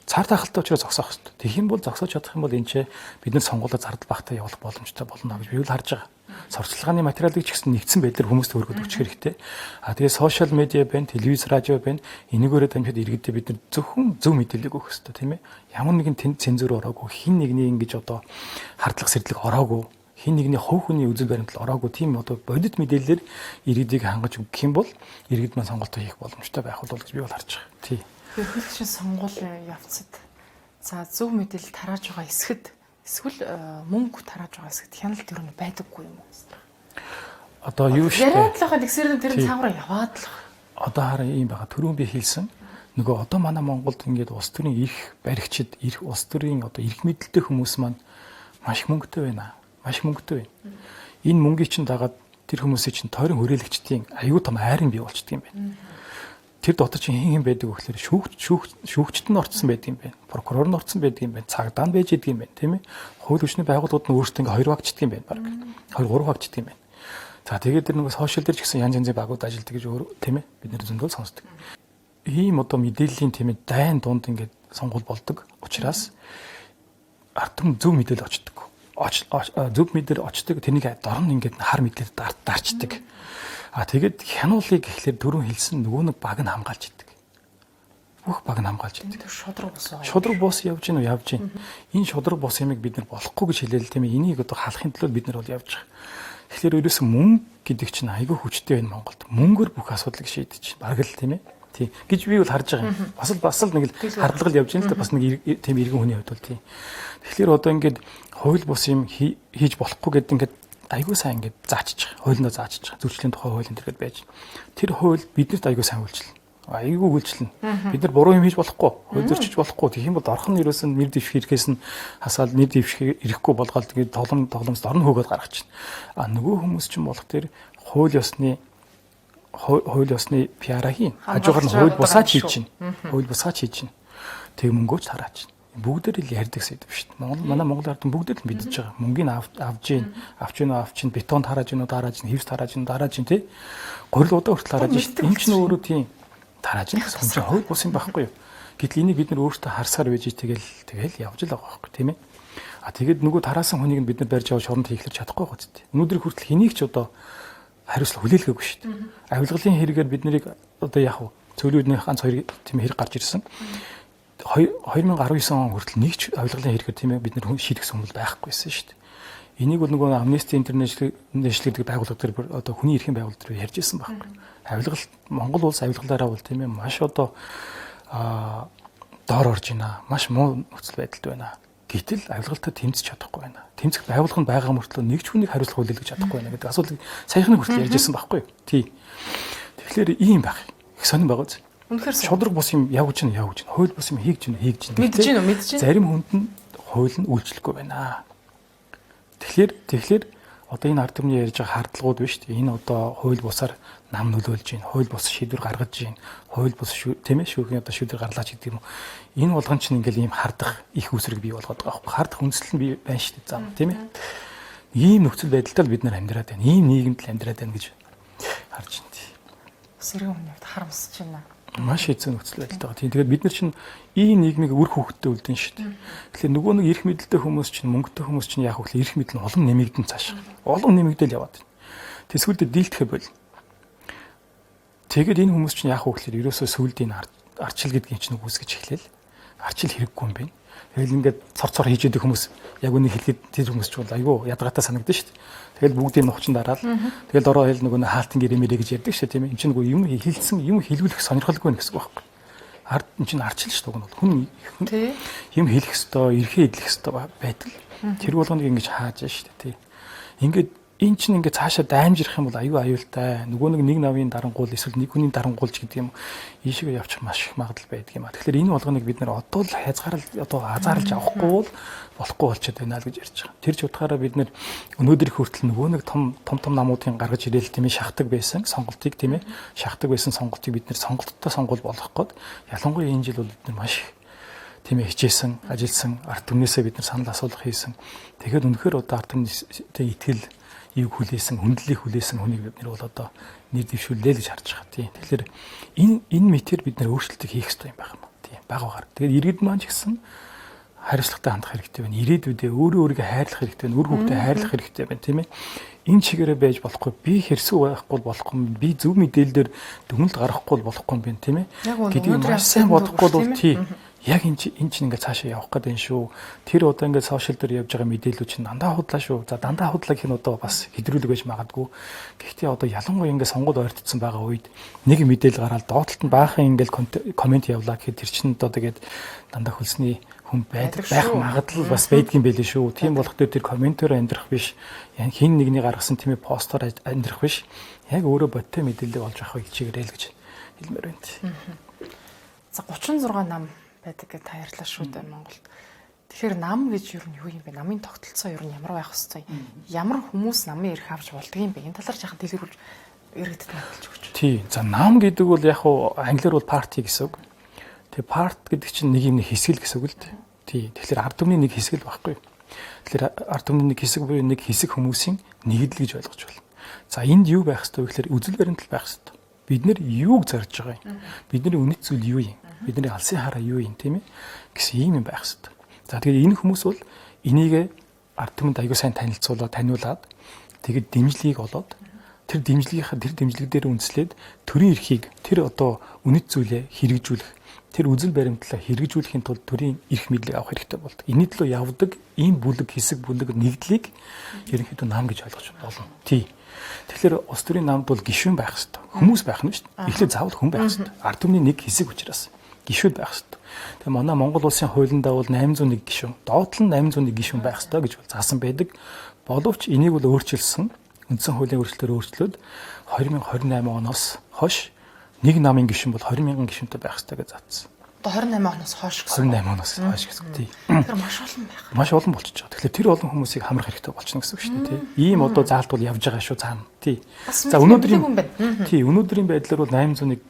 Цар тахалтай учраас зогсоох хэрэгтэй. Тэгэх юм бол зогсоож чадах юм бол энэ ч бид нар сонгуулаа зардал багтаа явуулах боломжтой болно гэж би бол харж байгаа. Сурчлагын материалыг ч гэсэн нэгдсэн байдлаар хүмүүст хүргэж өгөх хэрэгтэй. Тэгээ сошиал медиа байна, телевиз, радио байна. Энийгээрээ дамжаад иргэдэд бид нар зөвхөн зөв мэдээлэл өгөх хэрэгтэй тийм ээ. Ямар нэгэн цензур ороогүй, хин нэгний ингэж одоо хардлах сэрдлэг ороогүй, хин нэгний хувь хүний үзэл баримтлал ороогүй тийм одоо бодит мэдээлэлээр иргэдийг хангаж өгөх юм бол иргэд маань сонголтоо хийх боломжтой байх бол гэж би бол харж байгаа. Тий. Ерөнхийлөгчийн сонгуулийн явцад за зөв мэдээлэл тарааж байгаа эсвэл мөнгө тарааж байгаа хэсэгт хяналт юу байдаггүй юм уу? Одоо юу шүү дээ. Яриад л байгаа тэгсэрэн тэр цаагаараа яваад л. Одоо хараа юм байгаа. Түрүүн би хэлсэн. Нөгөө одоо манай Монголд ингээд улс төрийн эрх баригчид, улс төрийн одоо эрх мэдэлтэй хүмүүс маань маш их мөнгөтэй байна. Маш мөнгөтэй байна. Энэ мөнгийг чинь дагаад тэр хүмүүсийн чинь тойрон хүрээлэгчдийн аюу тум айрын бий болчдөг юм байна. Тэр дотор чинь хин байдаг вэ гэхээр шүүгчд нь орцсон байдаг юм байна. Прокурор нь орцсон байдаг юм байна. Цагдаа нь байж идэг юм байна, тийм ээ. Хууль хүчний байгууллагууд нь өөрсдөө ингээ 2 багчдаг юм байна баг. 2 3 багчдаг юм байна. За тэгээд тэр нөгөө сошиал дээр ч гэсэн янз янзын багууд ажилтдаг гэж тийм ээ. Бид нэр зөндөө сонсдог. Ийм одоо мэдээллийн тийм ээ дайн дунд ингээ сонгуул болдог учраас ард түмэн зөв мэдээлэл очдог. Зөв мэдээлэл очдог. Тэрнийг дорн ингээд хар мэдээлэл дарчдаг. Тэгээд хянуулыг гэхлээр дөрөв хэлсэн нөгөө нэг баг нь хамгаалж идэг. Бүх баг нь хамгаалж идэг. Шудраг бус явж гин үү явж гин. Энэ шудраг бус ямиг бид нар болохгүй гэж хэлээл тийм ээ. Энийг одоо халахын төлөө бид нар бол явж байгаа. Тэгэхээр ерөөсөн мөнгө гэдэг чинь айгүй хүчтэй байна Монголд. Мөнгөөр бүх асуудлыг шийдэж байна. Бараг л тийм ээ. Тийм гэж би бол харж байгаа юм. Бас л нэг л хардлага явж байна л да. Бас нэг тийм иргэн хүний хувьд бол тийм. Тэгэхээр одоо ингээд хууль бус юм хийж болохгүй гэдэг ингээд айгүй сайн ингээд заачиж байгаа. Хуулиндаа заачиж байгаа. Зөрчлийн тухай хууль энэ төрөд байж. Тэр хууль биднэрт айгүй сайн үйлчлэн. Айгүй үйлчлэнэ. Бид нар буруу юм хийж болохгүй, хууль зөрчиж болохгүй. Тэгэх юм бол орхон ерөөсөн нэр дэвших хэрэгээс нь хасаад нэр дэвших ирэхгүй болгоод тэгээд тоглоомд орон хөөгөөд гаргаж чинь. Нөгөө хүмүүс чинь болох тэр хууль ёсны пиара хийн. Хажуугаар нь хууль бусаач хийж чинь. Хууль бусаач хийж чинь. Тэг мөнгөөч тараач. Бүгдээр л ярьдаг сэдв шүү дээ. Манай Монгол ард бүгдээр л мэдж байгаа. Мөнгөний авч чинь бетон тарааж гинүү тарааж гин хевс тарааж гин тарааж гин тий. Горил удаа хүртэл тарааж шүү. Энд чинь өөрөө тийм тарааж гин гэсэн чинь хууль бус юм байхгүй юу? Гэтэл энийг бид нар өөртөө харсаар байж тэгэл явж л байгаа байхгүй тийм ээ. Тэгээд нөгөө тараасан хүнийг нь бид нар барьж аваад шоронд хийхлэж чадахгүй байгаа зү. Өнөөдөр хүртэл хэнийг ч одоо хариуцлага хүлээлгээгүй шүү дээ. Авилгалын хэрэгээр бид нарыг одоо яг цөөлөн үдний ганц хоёр тийм хэрэг гарч ирсэн. 2019 он хүртэл нэг ч авилгалын хэрэгээр тийм ээ бид нар шийдэгсэн хүмүүс байхгүйсэн шүү дээ. Энийг бол нөгөө Amnesty International гэдэг байгууллага дээр одоо хүний эрхийн байгууллага дээр ярьж ирсэн байхгүй. Авилгал Монгол улс авилгалаараа бол тийм ээ маш одоо доор орж байна. Маш муу нөхцөл байдалд байна. Гэтэл авилгалтад тэмцэж чадахгүй байна. Тэмцэх байгууллага нь байгаа мөртлөө нэг ч хүнийг хариуцлага хүлээлгэж чадахгүй байна гэдэг асуудлыг саяхны хүртэл ярьж ирсэн байхгүй. Тий. Тэгэхээр ийм байх. Их сонирн байгаа зү. Үнэхээр шудраг бус юм явж чинь. Хууль бус юм хийж чинь. Мэдэж гин. Зарим хүнд нь хууль нь үйлчлэхгүй байна. Тэгэхээр одоо энэ ард түмний ярьж байгаа хардлагууд биш үү? Энэ одоо хууль бусаар нам нөлөөлж байна. Хууль бус шийдвэр гаргаж байна. Хууль бус тийм ээ шүүхийн одоо шийдвэр гарлаач гэдэг юм уу? Энэ болгон чинь ингээл ийм хардах их үсрэг бий болгоод байгаа байхгүй. Хардах үндэслэл нь бий байна шүү дээ. Зам тийм ээ. Ийм нөхцөл байдалтай л бид нар амьдраад байна. Ийм нийгэмд л амьдраад байна гэж харж байна. Сэргийн хүмүүст харамсаж байна. Маш хэцүү нөхцөл байдалтай байгаа. Тэгээд бид нар чинь ийм нийгмийг үр хөвгтөд үлдэн шүү дээ. Тэгэхээр нөгөө нэг эрх мэдэлтэй хүмүүс чинь мөнгөтэй хүмүүс чинь яах вэ? Эрх мэдэл нь улам нэмэгдэн цааш. Улам нэмэгдэл яваад байна. Тэсвэлдээ дийлдэхэ бол. Тэгээд энэ хүмүүс чинь яах вэ гэхээр ерөөсөө сүлдийн арчил гэдгийг чинь үүсгэж эхлэв. Арчил хэрэггүй юм байна. Тэгэл ингээд цор хийж идэг хүмүүс яг үнийг хэлгээд тэр хүмүүс ч бол айгүй ядгатай санагдсан шүү дээ. Тэгэл бүгдийн нухчин дараал. Тэгэл дороо хэл нөгөө хаалтын гэрэмэрэ гэж ярьдаг шүү тийм ээ. Энд чинь нөгөө юм хэлсэн юм хэлүүлэх сонирхолгүй нэ гэсэн үг байхгүй. Ард энэ чинь арчил шүү дээ. Хүн юм хэлэх хэвээр, эрхээ эдлэх хэвээр байдаг. Тэр болгоныг ингэж хааж шүү дээ тий. Ингээд энэ чинь ингээд цаашаа даймжирах юм бол аюу аюултай. Нөгөө нэг навын дарангуул эсвэл нэг хүний дарангуулж гэдэг юм ийшээ явчих маш их магадлал байдаг юм а. Тэгэхээр энэ болгоныг бид нэр одоо л хязгаарл одоо азаарлаж авахгүй бол болохгүй болчиход байна л гэж ярьж байгаа. Тэр ч утгаараа бид нэр өнөөдөр хүртэл нөгөө нэг том намуудын гаргаж ирээл тийм ээ шахдаг байсан сонголтыг тийм ээ шахдаг байсан сонголтыг бид нэр сонголттой сонгол болгох гээд ялангуяа энэ жил бол бид нар маш тийм ээ хичээсэн, ажилласан, ард түмнээсээ бид нар санал асуулга хийсэн. Тэгэхээр үнэхээр одоо ард түмнээ итгэл ийг хүлээсэн, хүндлэлийг хүлээсэн хүнийг бид нэр бол одоо нэр дэвшүүллээ гэж харж байгаа тийм. Тэгэхээр энэ мэтэр бид нэр өөрчлөлтийг хийх хэрэгтэй юм байна. Тийм багаар. Тэгээд иргэд маань ч гэсэн хариуцлагатай хандах хэрэгтэй байна. Ирээдүйдээ өөрийгөө хайрлах хэрэгтэй байна. Үр хүүхдээ хайрлах хэрэгтэй байна, тийм ээ. Энэ чигээрээ байж болохгүй. Би хэрсүү байхгүй болохгүй. Би зөв мэдээлэлээр дүгнэлт гаргахгүй болохгүй юм байна, тийм ээ. Гэдгийг маш сайн бодохгүй бол тийм. Яг энэ чинь ингээд цаашаа явах гэдэг юм шүү. Тэр одоо ингээд сошиал дээр явж байгаа мэдээлүүд чинь дандаа худлаа шүү. За дандаа худлаа гэх нь одоо бас хэдрүүлэг байж магадгүй. Гэхдээ одоо ялангуяа ингээд сонгол ойртсон байгаа үед нэг мэдээлэл гараад доотлолт нь баахан ингээд комент явлаа гэхэд тэр чинь одоо тэгээд дандаа хөлсний хүн байх магадлал бас байдгийн байлээ шүү. Тийм болох дээр тэр комментээр амьдрах биш. Хин нэгний гаргасан тийм постоор амьдрах биш. Яг өөрөө бодтой мэдээлэл олж авах хичээгээрэй л гэж хэлмээр байна. За 36 нам байдаг гэж таярлаа шүү дээ Монголд. Тэгэхээр нам гэж юу юм бэ? Намын тогтолцоо юу ямар байх хэвчээ? Ямар хүмүүс намын эрх авч болдго юм бэ? Энэ талаар жаахан дэлгэрүүлж иргэдэд мэдүүлж өгч. Тий. За нам гэдэг бол яг хуу англиар бол party гэсэн үг. Тэгээ part гэдэг чинь нэг юм хэсэг л гэсэн үг л дээ. Тий. Тэгэхээр ард түмний нэг хэсэг л байхгүй юу? Тэгэхээр ард түмний нэг хэсэг буюу нэг хэсэг хүмүүсийн нэгдэл гэж ойлгож байна. За энд юу байх хэвчээ вэ гэхээр үзэл баримтал байх хэвчээ. Бид нэр юуг зарж байгаа юм? Бидний үнэт зүйл юу юм? Бидний алсын хараа юу юм тийм ээ гэсэн ийм юм байх хэвээр. За тэгээд энэ хүмүүс бол энийг ард түмэнд аягүй сайн танилцуулаад таниулаад тэгээд дэмжлэгийг олоод тэр дэмжлэг дээр үндэслээд төрийн эрхийг тэр одоо үнэт зүйлээ хэрэгжүүлэх тэр үзэл баримтлалаа хэрэгжүүлэхийн тулд төрийн эрх мэдлийг авах хэрэгтэй болдог. Энийн төлөө явдаг ийм хэсэг бүлэг нэгдлийг ерөнхийдөө нам гэж ойлгож болно. Тий. Тэгэхээр улс төрийн намд бол гишүүн байх хэрэгтэй. Хүмүүс байх нь шүү дээ. Эхлээд заавал хүн байх хэрэгтэй. Ард түмний нэг хэсэг учраас гишүүд байх хэрэгтэй. Тэгээ манай Монгол улсын хуулиндаа бол 801 гишүүн, доотлон 801 гишүүн байх хэрэгтэй гэж заасан байдаг. Боловч энийг бол өөрчилсөн. Үндсэн хуулийн өөрчлөлтөөр өөрчлөөд 2028 оноос хойш нэг намын гишүүн бол 20,000 гишүүнтэй байх хэрэгтэй гэж заасан. Одоо 28 оноос хойш гэсэн. 28 оноос хойш гэсэн тий. Тэр маш олон байх. Маш олон болчихж байгаа. Тэгэхээр тэр олон хүмүүсийг хамрах хэрэгтэй болчихно гэсэн үг шүү дээ тий. Ийм одоо заалтууд явж байгаа шүү цаана тий. За өнөөдрийн байдлаар бол 801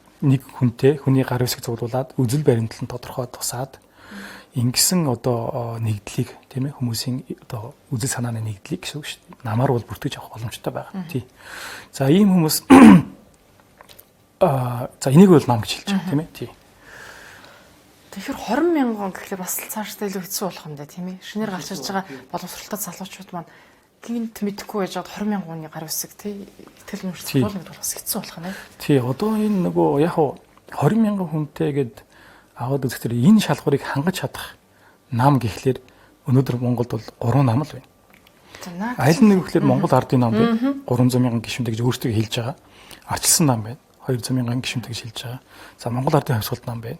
хүнтэй хүний гар хэсэг цуглуулад үзэл баримтлан тодорхой тусаад ингэсэн одоо нэгдлийг тийм ээ хүмүүсийн одоо үзэл санааны нэгдлийг гэсэн үг шүү дээ. Намаар бол бүртгэж авах боломжтой байгаа тий. За ийм хүмүүс за энийг бол нам гэж хэлж байгаа тийм ээ тий. Тэгэхээр 20,000 гэхлээр бас цаашдаа илүү хэцүү болох юм да тийм ээ. Шинээр гарч ирж байгаа боловсролтой залуучууд маань гинт мэдэхгүй байж байгаа 20,000-ны гар үсэг тий итгэл үнэмшил цуглуулна гэдэг бас хэцүү болох нь. Тий одоо энэ нөгөө яг 20,000 хүнтэй гэд аваад үзэхдээ энэ шалгуурыг хангаж чадах нам гэхлээр өнөөдөр Монголд бол 3 нам л байна. Аль нэг гэхлээр Монгол ардын нам байна. 300,000 гишүүнтэй гэж өөртөө хэлж байгаа. Арчилсан нам байна. 200,000 гишүүнтэй гэж хэлж байгаа. За Монгол ардын хавьсгалт нам байна.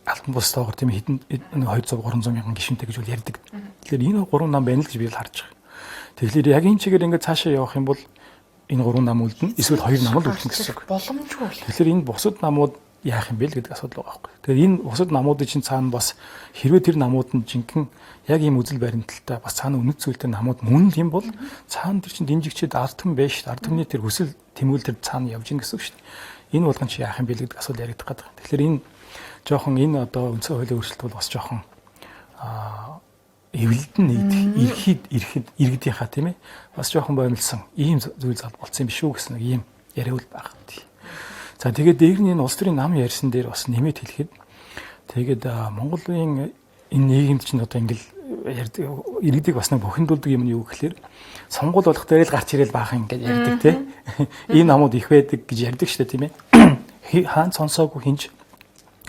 Алтан бустайгаар тийм хэдэн 200 300,000 гишүүнтэй гэж бол ярьдаг. Тэгэхээр энэ 3 нам байна л гэж би л харж байгаа. Тэгэхээр яг энэ чигээр ингээд цаашаа явах юм бол энэ 3 нам үлдэнэ. Эсвэл 2 нам л үлдэнэ гэсэн үг. Боломжгүй бол. Тэгэхээр энэ бусад намууд яах юм бэ л гэдэг асуудал байгаа байхгүй. Тэгэхээр энэ бусад намуудын чинь цаана бас хэрвээ тэр намууд нь жинхэнэ яг ийм үзэл баримталтай бас цаана үнэт зүйлтэй намууд мөн л юм бол цаана тэр чинь дэмжигчид ард түмэн байж ард түмний тэр хүсэл тэмүүлэл тэр цаана явж гин гэсэн үг шүү дээ. Энэ болгон чи яах юм бэ л гэдэг асуудал яригдах гэдэг. Тэгэхээр энэ жоохон энэ одоо үндсэн хуулийн өөрчлөлт бол бас жоохон эвлэлдэн нэгдэх иргэдийнхаа тийм ээ бас жоохон боомлсон ийм зүйл зал болсон юм биш үү гэсэн нэг ийм яриул байгаа тийм. За тэгээд дээр нь энэ улс төрийн нам ярьсан дээр бас нэмээд хэлэхэд тэгээд Монголын энэ нийгэмд чинь одоо ингээл иргэдийг бас нэг бухимдуулдаг юм нь юу гэхээр сонгуул болох дээр л гарч ирэл баахан ингээд ярьдаг тийм. Энэ намууд их байдаг гэж ярьдаг шүү дээ тийм ээ. Хаан сонсоогүй хинж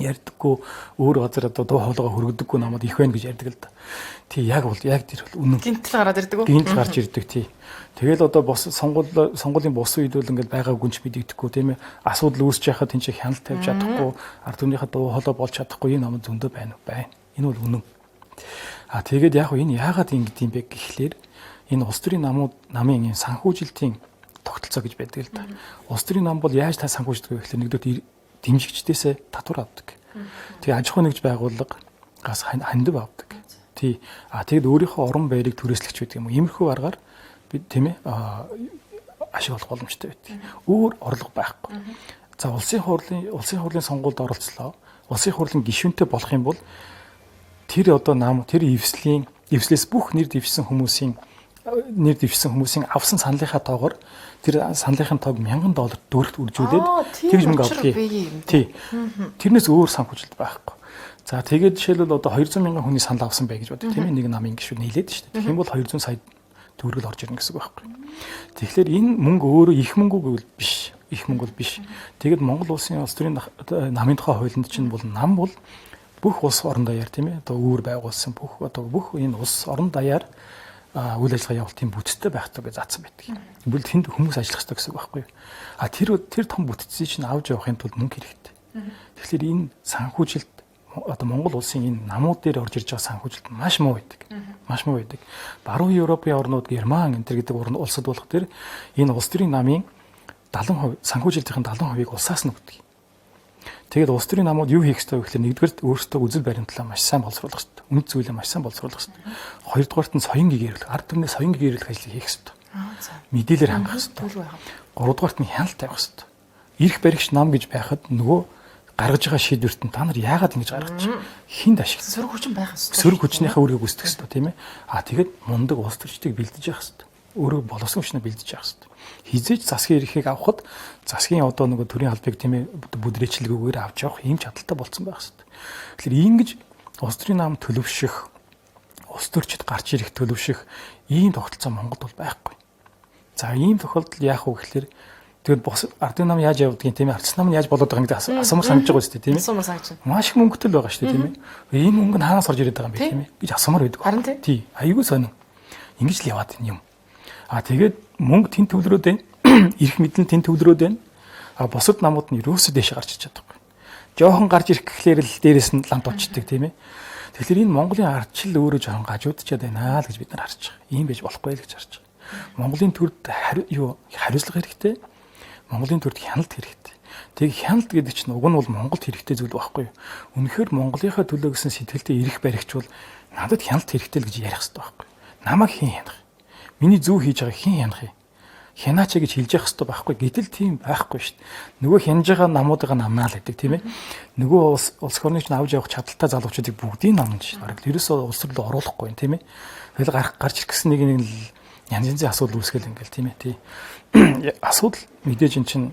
ярьдаггүй өөр газар одоо дуу хоолойгоо хөргөдөггүй намууд их байна гэж ярьдаг л да. Тий яг бол яг тэр бол үнэн. Гинтэл гараад ирдэг үү? Гинтэл гарч ирдэг тий. Тэгэл одоо бос сонгуулийн бос үед бол ингээд байгаа гүнч мэдэгдэхгүй тийм ээ. Асуудал үүсэж яхад тэнцээ хяналт тавьж чадахгүй, ард түмнийхээ дуу хоолой болж чадахгүй энэ намд зөндөө байна. Энэ бол үнэн. Тэгээд яг энэ яагаад ингэж юм бэ гэхлээр энэ улс төрийн намын санхүүжилтийн тогтолцоо гэж байдаг л да. Улс төрийн нам бол яаж та санхүүждэг вэ гэхлээр нэгдүгээр дэмжигчдээсээ татвар авдаг. Тэгээ аж ахуй нэгж байгууллагаас хандив авдаг. Тий. Тэгэд өөрийнхөө орон байрыг түрээслэгч байдаг юм уу? Иймэрхүү аргаар бид тийм ээ ашиглах боломжтой байдаг. Өөр орлого байхгүй. За улсын хурлын сонгуульд оролцлоо. Улсын хурлын гишүүнтэй болох юм бол тэр одоо нам тэр эвслээс бүх нэр дэвшсэн хүмүүсийн авсан саналынхаа тоогоор тэр саналынхын тоог $1,000 дөрөвт үржүүлээд тэгж мөнгө авдаг. Тий. Тэрнээс өөр санхүүжилт байхгүй. За тэгээд жишээлбэл одоо 200,000 хүний санал авсан бай гэж бодъё тийм ээ. Нэг намын гишүүд нийлээд шүү дээ. Тэгэх юм бол 200 сая төгрөгөл орж ирнэ гэсэн үг байхгүй. Тэгэхээр энэ мөнгө өөрөө их мөнгө биш. Их мөнгө бол биш. Тэгээд Монгол улсын улс төрийн намын тухай хуулинд чинь бол нам бол бүх улс орон даяар тийм ээ. Одоо үүр байгуулсан бүх энэ улс орон даяар үйл ажиллагаа явуултын бүтцтэй байх ёстой гэж заасан байдаг. Тэгвэл тэнд хүмүүс ажиллах ёстой гэсэн үг байхгүй юу? Тэр том бүтцийг чинь авч явахын тулд мөнгө хэрэгтэй. Тэгэхээр энэ санхүүжилт одоо Монгол улсын энэ намууд дээр орж ирж байгаа санхүүжилт маш муу байдаг. Маш муу байдаг. Баруун Европын орнууд, Герман энэ гэдэг улсад болох тэр энэ улс төрийн намын 70% санхүүжилтийн 70%-ийг улсаас нь өгдөг. Тэгээд улс төрийн намууд юу хийх ёстой вэ гэхээр нэгдүгээр өөрсдөө үзэл баримтлаа маш сайн боловсруулах ёстой. Үнэт зүйлээ маш сайн боловсруулах ёстой. Хоёрдугаарт нь соён гэгэрүүлэх, ард түмний соён гэгэрүүлэх ажлыг хийх ёстой. Мэдээлэлээр хангах ёстой. Гуравдугаарт нь хяналт тавих ёстой. Ирэх баригч нам гэж байхад нөгөө гаргаж байгаа шийдвэрт нь та нар яагаад ингэж гаргаж хинд ашиг сөрөг хүчин байх ёстой. Сөрөг хүчнийхээ үрийг үүсгэх ёстой тийм ээ. Тэгээд мундаг улс төрчдийг бэлдэж явах ёстой. Өөрөө боловсон хүчнээ бэлдэж явах ёстой. Хизээч засгийн эрхийг авахд засгийн одоо нөгөө төрийн албыг тийм ээ бүдрээчлэгүүгээр авч явах ийм чадaltaй болцсон байх ёстой. Тэгэхээр ингэж улс төрийн нам төлөвшөх, улс төрчид гарч ирэх төлөвшөх ийм тогтолцоо Монголд бол байхгүй. За ийм тохиолдолд яах вэ гэхээр тэгээд бос ардын нам яаж явагдгийг тийм ээ арчсан нам нь яаж болоод байгаа гэдэг асуумар санаж байгаа шүү дээ тийм ээ. Асуумар санаж. Маш их мөнгөтэй л байгаа шүү дээ тийм ээ. Энэ мөнгө нь хаанаас орж ирээд байгаа юм бэ тийм ээ гэж асуумар байдаг. Харин тий. Аюул сонин. Ингэж л яваад энэ юм. Тэгээд мөнгө тэн төвлөрөөд байна. Ирэх мэдлэн тэн төвлөрөөд байна. Бусад намууд нь юусоо дэше гарч иж чадахгүй. Жохон гарч ирэх гэхлээр л дээрэс нь ламт очдөг тийм ээ. Тэгэхээр энэ Монголын ардчил өөрөө жохон гажуудчаад байна л гэж бид нар харж байгаа. Ийм байж болохгүй л гэж харж байгаа. Монголын төрд хариуцлага хэрэгтэй. Монголын төрд хяналт хэрэгтэй. Тэг хяналт гэдэг чинь уг нь бол Монголд хэрэгтэй зүйл байхгүй юу? Үнэхээр Монголынхаа төлөө гэсэн сэтгэлтэй ирэх баригч бол надад хяналт хэрэгтэй л гэж ярих хэрэгтэй байхгүй юу? Намайг хэн хянах? Миний зөв хийж байгааг хэн хянах юм? Хянаач гэж хэлж явах хэрэгтэй байхгүй. Гэтэл тийм байхгүй шүү дээ. Нөгөө хянаж байгаа намуудыг намнаал гэдэг тийм ээ. Нөгөө улс орныг авч явах чадaltaй залуучуудыг бүгдийг намнаж шүү. Бараг ерөөсөө улс руу оруулахгүй юм тийм ээ. Тэгэл гарч ирэх гэсэн нэг л янз янзын асуудал үүсгэл ингээл тийм ээ. Тий. Асуудал мэдээж эн чинь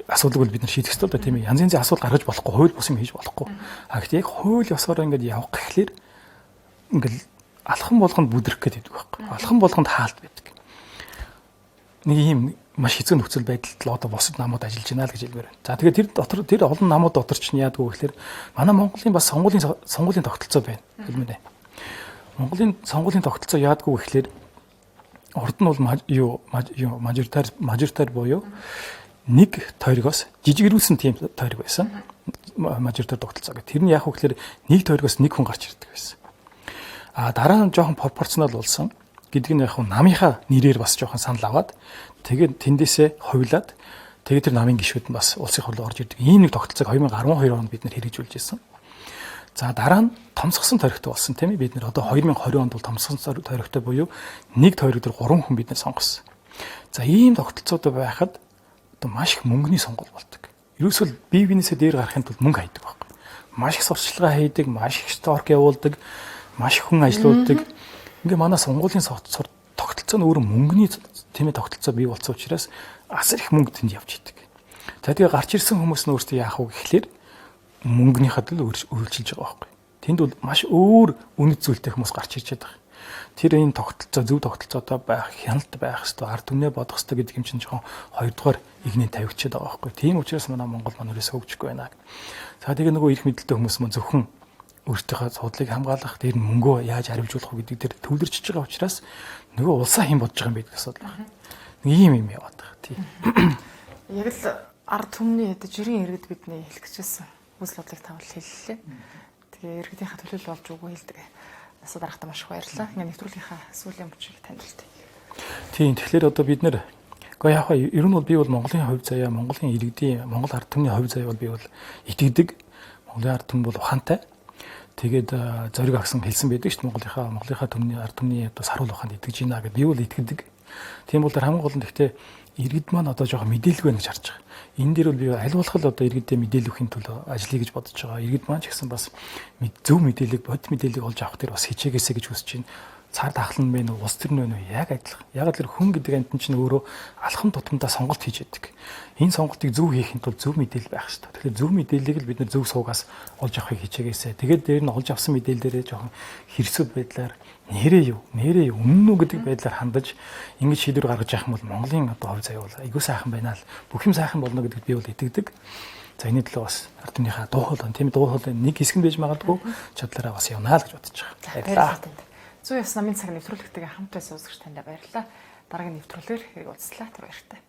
асуудлыг бид нар шийдэх хэрэгтэй л да тийм ээ. Янз янзын асуудал гаргаж болохгүй, хууль бус юм хийж болохгүй. А гэхдээ яг хууль ёсоор ингээд явах гэхлээр ингээл алхам болгонд бүдрэх гэдэг байхгүй. Алхам болгонд хаалт байдаг. Нэг юм маш хэцүү нөхцөл байдалд л одоо босод намууд ажиллаж байна л гэж хэлмээр байна. За тэгээд тэр олон намууд дотор ч яадаг вэ гэхээр манай Монголын бас сонгуулийн тогтолцоо байна. Хэлмээр байна. Монголын сонгуулийн тогтолцоо яадаг вэ гэхээр урд нь бол мажоритар буюу нэг тойрогоос жижигэрүүлсэн тийм тойрог байсан. Мажоритар тогтолцоо гэх. Тэр нь яах вэ гэхээр нэг тойрогоос нэг хүн гарч ирдэг байсан. А дараа нь жоохон пропорционал болсон. Гэдэг нь яг намынхаа нэрээр бас жоохон санал аваад тэгээд тэндээсээ хувилаад тэгээд тэр намын гишүүд нь бас улсын хурлд орж ирдэг. Ийм нэг тогтолцоог 2012 онд бид нэр хэрэгжүүлж ирсэн. За дараа нь томсгосон тойрогтой болсон тийм ээ. Бид нэр одоо 2020 онд бол томсгосон тойрогтой буюу нэг тойрог дээр 3 хүн бид нэр сонгосон. За ийм тогтолцоод байхад одоо маш их мөнгөний сонгуул болдог. Ерөөсөө бие биенээсээ дээр гарахын тулд мөнгө хайдаг байхгүй. Маш их сурталчилгаа хийдэг, маш их сторк явуулдаг, маш их хүн ажилуулдаг. Ингээ манай сонгуулийн тогтолцоо нь өөрөө мөнгөний тийм ээ тогтолцоо бий болсон учраас асар их мөнгө тэнд явж идэг. За тэгээ гарч ирсэн хүмүүс нь өөрсдөө яах вэ гэхлээр мөнгөнийхөө л өөрчилж байгаа байхгүй. Тэнд бол маш өөр үнэт зүйлтэй хүмүүс гарч ирж байгаа. Тэр энэ тогтолцоо зөв тогтолцоотой байх, хяналт байх хэвээр ард түмнээ бодох хэвээр гэдэг юм чинь жоохон хоёрдугаар игний тавигчаад байгаа байхгүй. Тийм учраас манай Монгол манаас хөгжихгүй байна. За тэгээ нөгөө их мэдлэлтэй хүмүүс маань зөвхөн өөртөөхөө судлыг хамгаалах, дээр нь мөнгөө яаж хариуцуулах вэ гэдэг дээр төвлөрчж байгаа учраас нөгөө улсаа хэн бодож байгаа юм бэ гэдэг асуудал байна. Нэг юм яваад байгаа. Тийм. Яг л ард түмний жирийн иргэд бидний хэлэх гэжсэн хүсэл бодлыг тавал хэллээ. Тэгээ иргэдийнхаа төлөөлөл болж үгүй хэлдэг. Асуу дарахтаа маш их баярлалаа. Ингээ нэвтрүүлгийнхаа сүүлийн мөчийг танилцуулъя. Тийм. Тэгэхээр одоо бид нэр гэхдээ яг ер нь бол би бол Монголын хувь заяа, Монголын иргэдийн, Монгол ард түмний хувь заяа бол би бол итгэдэг. Монголын ард түмэн бол ухаантай. Тэгээд зориг агсан хэлсэн байдаг шүү дээ Монголынхаа төмний ард түмний одоо саруул ухаанд итгэж байна гэдэг би бол итгэдэг. Тийм бол хамгийн гол нь гэхдээ иргэд маань одоо жоохон мэдээлгүй байна гэж харж байгаа. Энэ дээр бол би аль болох л одоо иргэдэд мэдээлэл өгөхийн төлөө ажиллая гэж бодож байгаа. Иргэд маань ч гэсэн бас зөв мэдээлэл, бод мэдээллийг олж авах дээр бас хичээгээсэй гэж хүсэж байна. Цаар тахлан байна уу, ус төр нь байна уу яг адилхан. Яг л хүн гэдэг амтэн чинь өөрөө алхам тутамдаа сонголт хийж яадаг. Энэ сонголтыг зөв хийхин тулд зөв мэдээлэл байх хэрэгтэй. Тэгэхээр зөв мэдээллийг л бид нар зөв суугаас олж авахыг хичээгээсэй. Тэгээд дээр нь олж авсан мэдээлэлээрээ жоохон хэрсүүд байдлаар нэрээ юу, үнэн үү гэдэг байдлаар хандаж ингэж шийдвэр гаргаж явах юм бол Монголын одоо хувь заяа бол айгүй сайхан байна л. Бүх юм сайхан болно гэдэгт би бол итгэдэг. За энэ төлөө бас ард түмнийхээ дуу хоолой, тийм дуу хоолой нэг хэсэг нь байж магадгүй чадлаараа бас явнаа л гэж бодож байгаа. Баярлалаа. 109 намын цаг нэвтрүүлэгтэйгээ хамт байсан үзэгч танд баярлалаа. Дараагийн нэвтрүүлгээр хэрэг уулзлаа. Түр баяртай.